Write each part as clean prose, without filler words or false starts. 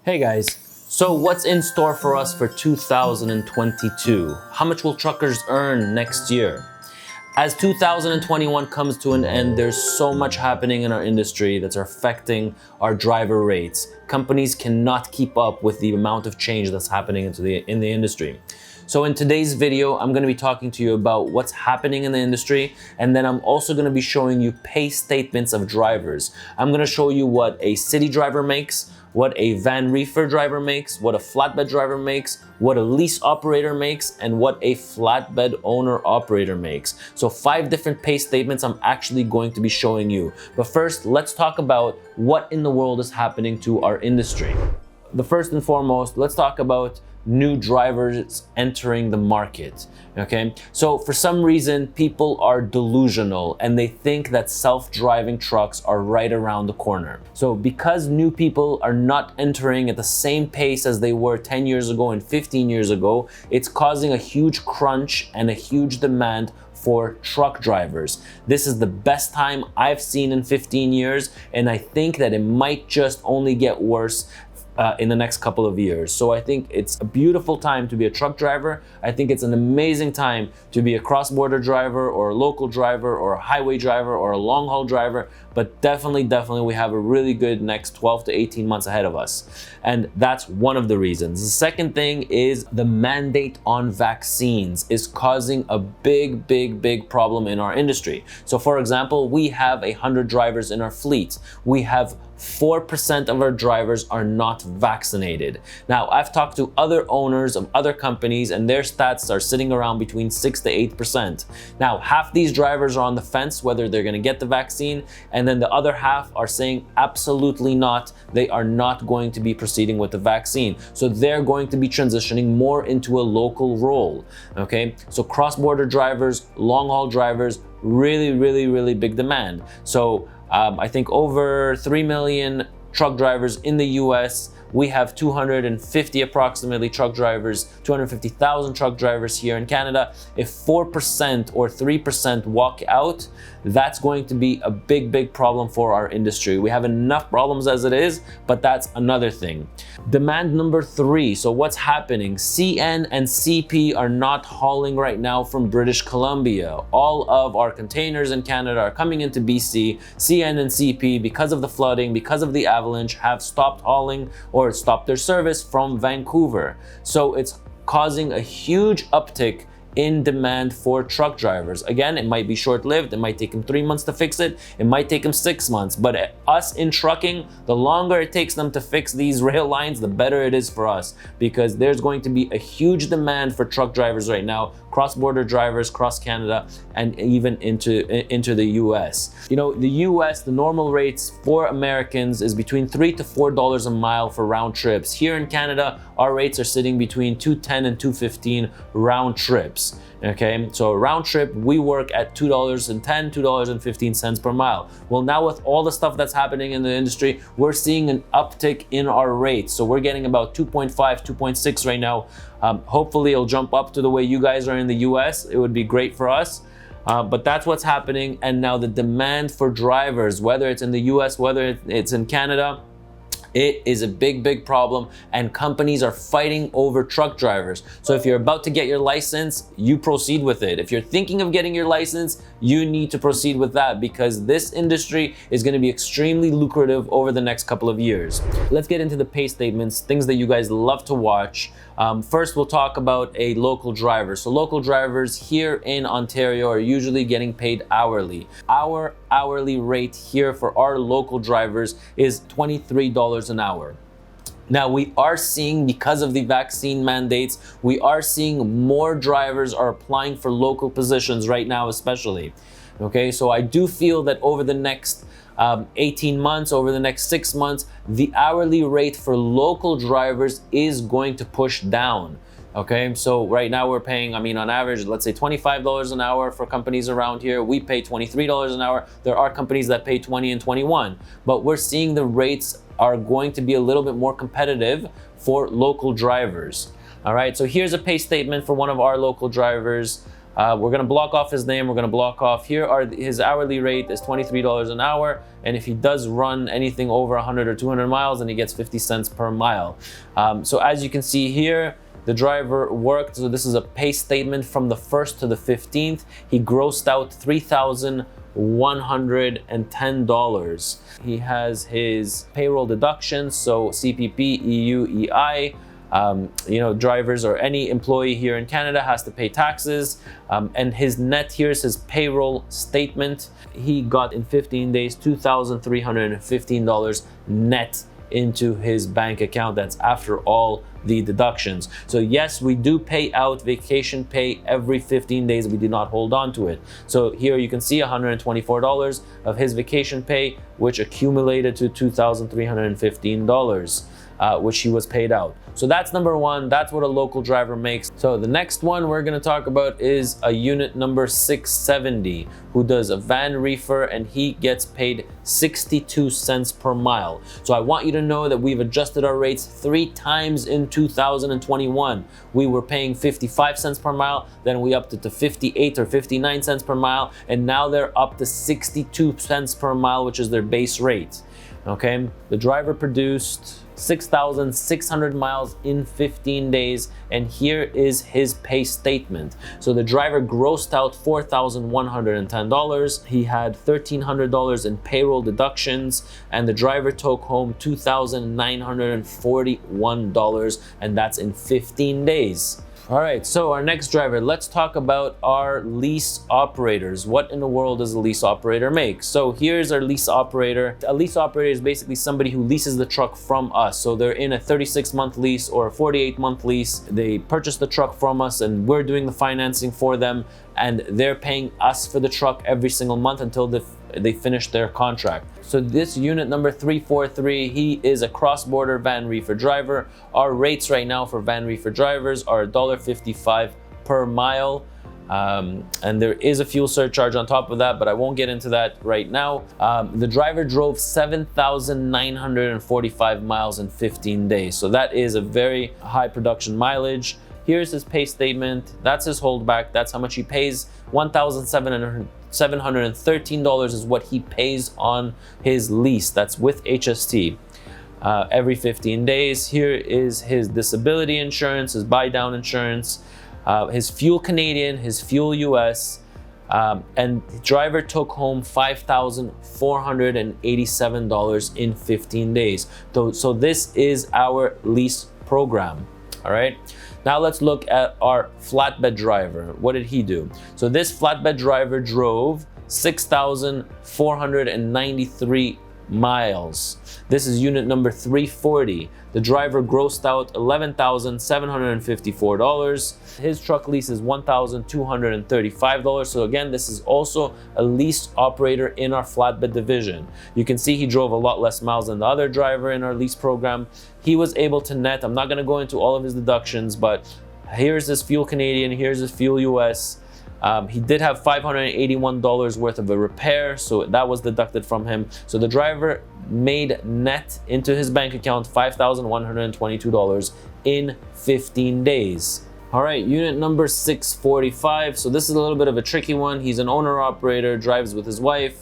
Hey guys, so what's in store for us for 2022? How much will truckers earn next year? As 2021 comes to an end, there's so much happening in our industry that's affecting our driver rates. Companies cannot keep up with the amount of change that's happening in the industry. So in today's video, I'm gonna be talking to you about what's happening in the industry, and then I'm also gonna be showing you pay statements of drivers. I'm gonna show you what a city driver makes, what a van reefer driver makes, what a flatbed driver makes, what a lease operator makes, and what a flatbed owner operator makes. So 5 different pay statements I'm actually going to be showing you. But first, let's talk about what in the world is happening to our industry. The first and foremost, let's talk about new drivers entering the market, okay? So for some reason, people are delusional and they think that self-driving trucks are right around the corner. So because new people are not entering at the same pace as they were 10 years ago and 15 years ago, it's causing a huge crunch and a huge demand for truck drivers. This is the best time I've seen in 15 years, and I think that it might just only get worse in the next couple of years. So I think it's a beautiful time to be a truck driver. I think it's an amazing time to be a cross-border driver or a local driver or a highway driver or a long-haul driver, but definitely we have a really good next 12 to 18 months ahead of us. And that's one of the reasons. The second thing is the mandate on vaccines is causing a big problem in our industry. So for example, we have 100 drivers in our fleet. We have 4% of our drivers are not vaccinated. Now, I've talked to other owners of other companies and their stats are sitting around between 6 to 8%. Now, half these drivers are on the fence whether they're gonna get the vaccine, and then the other half are saying absolutely not. They are not going to be proceeding with the vaccine. So they're going to be transitioning more into a local role, okay? So cross-border drivers, long-haul drivers, really big demand. So I think over 3 million truck drivers in the US. We have 250 approximately truck drivers, 250,000 truck drivers here in Canada. If 4% or 3% walk out, that's going to be a big problem for our industry. We have enough problems as it is, but that's another thing. Demand number 3. So what's happening? CN and CP are not hauling right now from British Columbia. All of our containers in Canada are coming into BC. CN and CP, because of the flooding, because of the avalanche, have stopped hauling or stopped their service from Vancouver. So it's causing a huge uptick in demand for truck drivers. Again, it might be short-lived. It might take them 3 months to fix it. It might take them 6 months. But us in trucking, the longer it takes them to fix these rail lines, the better it is for us, because there's going to be a huge demand for truck drivers right now, cross-border drivers, cross-Canada, and even into the US. You know, the US, the normal rates for Americans is between $3 to $4 a mile for round trips. Here in Canada, our rates are sitting between $2.10 and $2.15 round trips. Okay, so round trip, we work at $2.10, $2.15 per mile. Well, now with all the stuff that's happening in the industry, we're seeing an uptick in our rates. So we're getting about 2.5, 2.6 right now. Hopefully it'll jump up to the way you guys are in the US. It would be great for us. But that's what's happening. And now the demand for drivers, whether it's in the US, whether it's in Canada, it is a big problem, and companies are fighting over truck drivers. So if you're about to get your license, you proceed with it. If you're thinking of getting your license, you need to proceed with that, because this industry is going to be extremely lucrative over the next couple of years. Let's get into the pay statements, things that you guys love to watch. First, we'll talk about a local driver. So local drivers here in Ontario are usually getting paid hourly. Our hourly rate here for our local drivers is $23 an hour. Now, we are seeing, because of the vaccine mandates, we are seeing more drivers are applying for local positions right now, especially. Okay, so I do feel that over the next 18 months, over the next 6 months, the hourly rate for local drivers is going to push down. Okay, so right now we're paying, on average, let's say $25 an hour for companies around here. We pay $23 an hour. There are companies that pay 20 and 21, but we're seeing the rates are going to be a little bit more competitive for local drivers. All right, so here's a pay statement for one of our local drivers. We're gonna block off his name. We're gonna block off here are his hourly rate is $23 an hour, and if he does run anything over 100 or 200 miles, then he gets 50 cents per mile. So as you can see here, the driver worked, so this is a pay statement from the 1st to the 15th. He grossed out $3,110. He has his payroll deductions, so CPP, EU, EI. Drivers or any employee here in Canada has to pay taxes. And his net, here's his payroll statement. He got in 15 days $2,315 net into his bank account. That's after all the deductions. So yes, we do pay out vacation pay every 15 days. We do not hold on to it. So here you can see $124 of his vacation pay, which accumulated to $2,315, which he was paid out. So that's number one. That's what a local driver makes. So the next one we're going to talk about is a unit number 670 who does a van reefer, and he gets paid 62 cents per mile. So I want you to know that we've adjusted our rates 3 times in 2021. We were paying 55 cents per mile, then we upped it to 58 or 59 cents per mile, and now they're up to 62 cents per mile, which is their base rate. Okay, the driver produced 6,600 miles in 15 days, and here is his pay statement. So the driver grossed out $4,110. He had $1,300 in payroll deductions, and the driver took home $2,941, and that's in 15 days. All right, so our next driver, let's talk about our lease operators. What in the world does a lease operator make? So here's our lease operator. A lease operator is basically somebody who leases the truck from us. So they're in a 36-month lease or a 48-month lease. They purchase the truck from us, and we're doing the financing for them, and they're paying us for the truck every single month until they finish their contract. So this unit number 343, he is a cross-border van reefer driver. Our rates right now for van reefer drivers are $1.55 per mile. And there is a fuel surcharge on top of that, but I won't get into that right now. The driver drove 7,945 miles in 15 days. So that is a very high production mileage. Here's his pay statement. That's his holdback. That's how much he pays. $1,713 is what he pays on his lease. That's with HST. Every 15 days. Here is his disability insurance, his buy-down insurance, his fuel Canadian, his fuel US, and the driver took home $5,487 in 15 days. So this is our lease program. All right. Now let's look at our flatbed driver. What did he do? So this flatbed driver drove 6,493 miles. This is unit number 340. The driver grossed out $11,754. His truck lease is $1,235. So again, this is also a lease operator in our flatbed division. You can see he drove a lot less miles than the other driver in our lease program. He was able to net, I'm not going to go into all of his deductions, but here's his fuel Canadian, here's his fuel US. He did have $581 worth of a repair, so that was deducted from him. So the driver made net into his bank account $5,122 in 15 days. All right, unit number 645. So this is a little bit of a tricky one. He's an owner-operator, drives with his wife.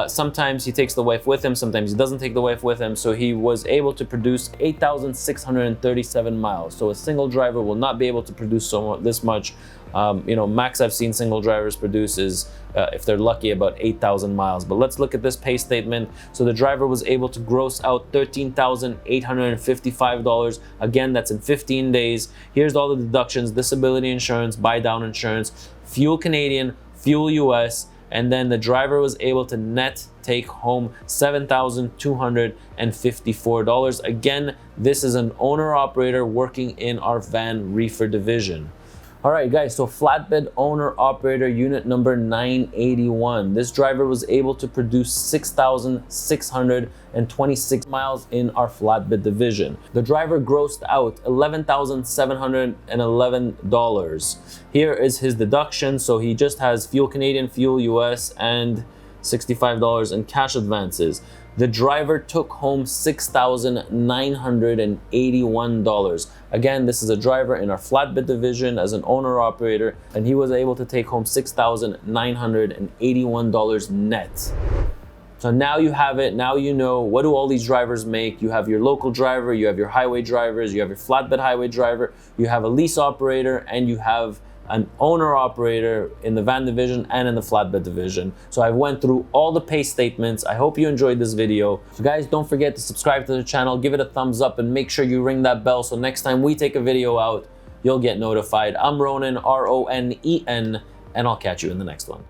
Sometimes he takes the wife with him, sometimes he doesn't take the wife with him. So he was able to produce 8,637 miles. So a single driver will not be able to produce this much. Max I've seen single drivers produce is, if they're lucky, about 8,000 miles. But let's look at this pay statement. So the driver was able to gross out $13,855. Again, that's in 15 days. Here's all the deductions: disability insurance, buy-down insurance, fuel Canadian, fuel US, and then the driver was able to net take home $7,254. Again, this is an owner-operator working in our van reefer division. All right, guys, so flatbed owner-operator unit number 981. This driver was able to produce 6,626 miles in our flatbed division. The driver grossed out $11,711. Here is his deduction. So he just has fuel Canadian, fuel US, and $65 in cash advances. The driver took home $6,981. Again, this is a driver in our flatbed division as an owner-operator, and he was able to take home $6,981 net. So now you have it, now you know what do all these drivers make. You have your local driver, you have your highway drivers, you have your flatbed highway driver, you have a lease operator, and you have an owner operator in the van division and in the flatbed division. So I went through all the pay statements. I hope you enjoyed this video. So guys, don't forget to subscribe to the channel, give it a thumbs up, and make sure you ring that bell so next time we take a video out, you'll get notified. I'm Ronen, R-O-N-E-N, and I'll catch you in the next one.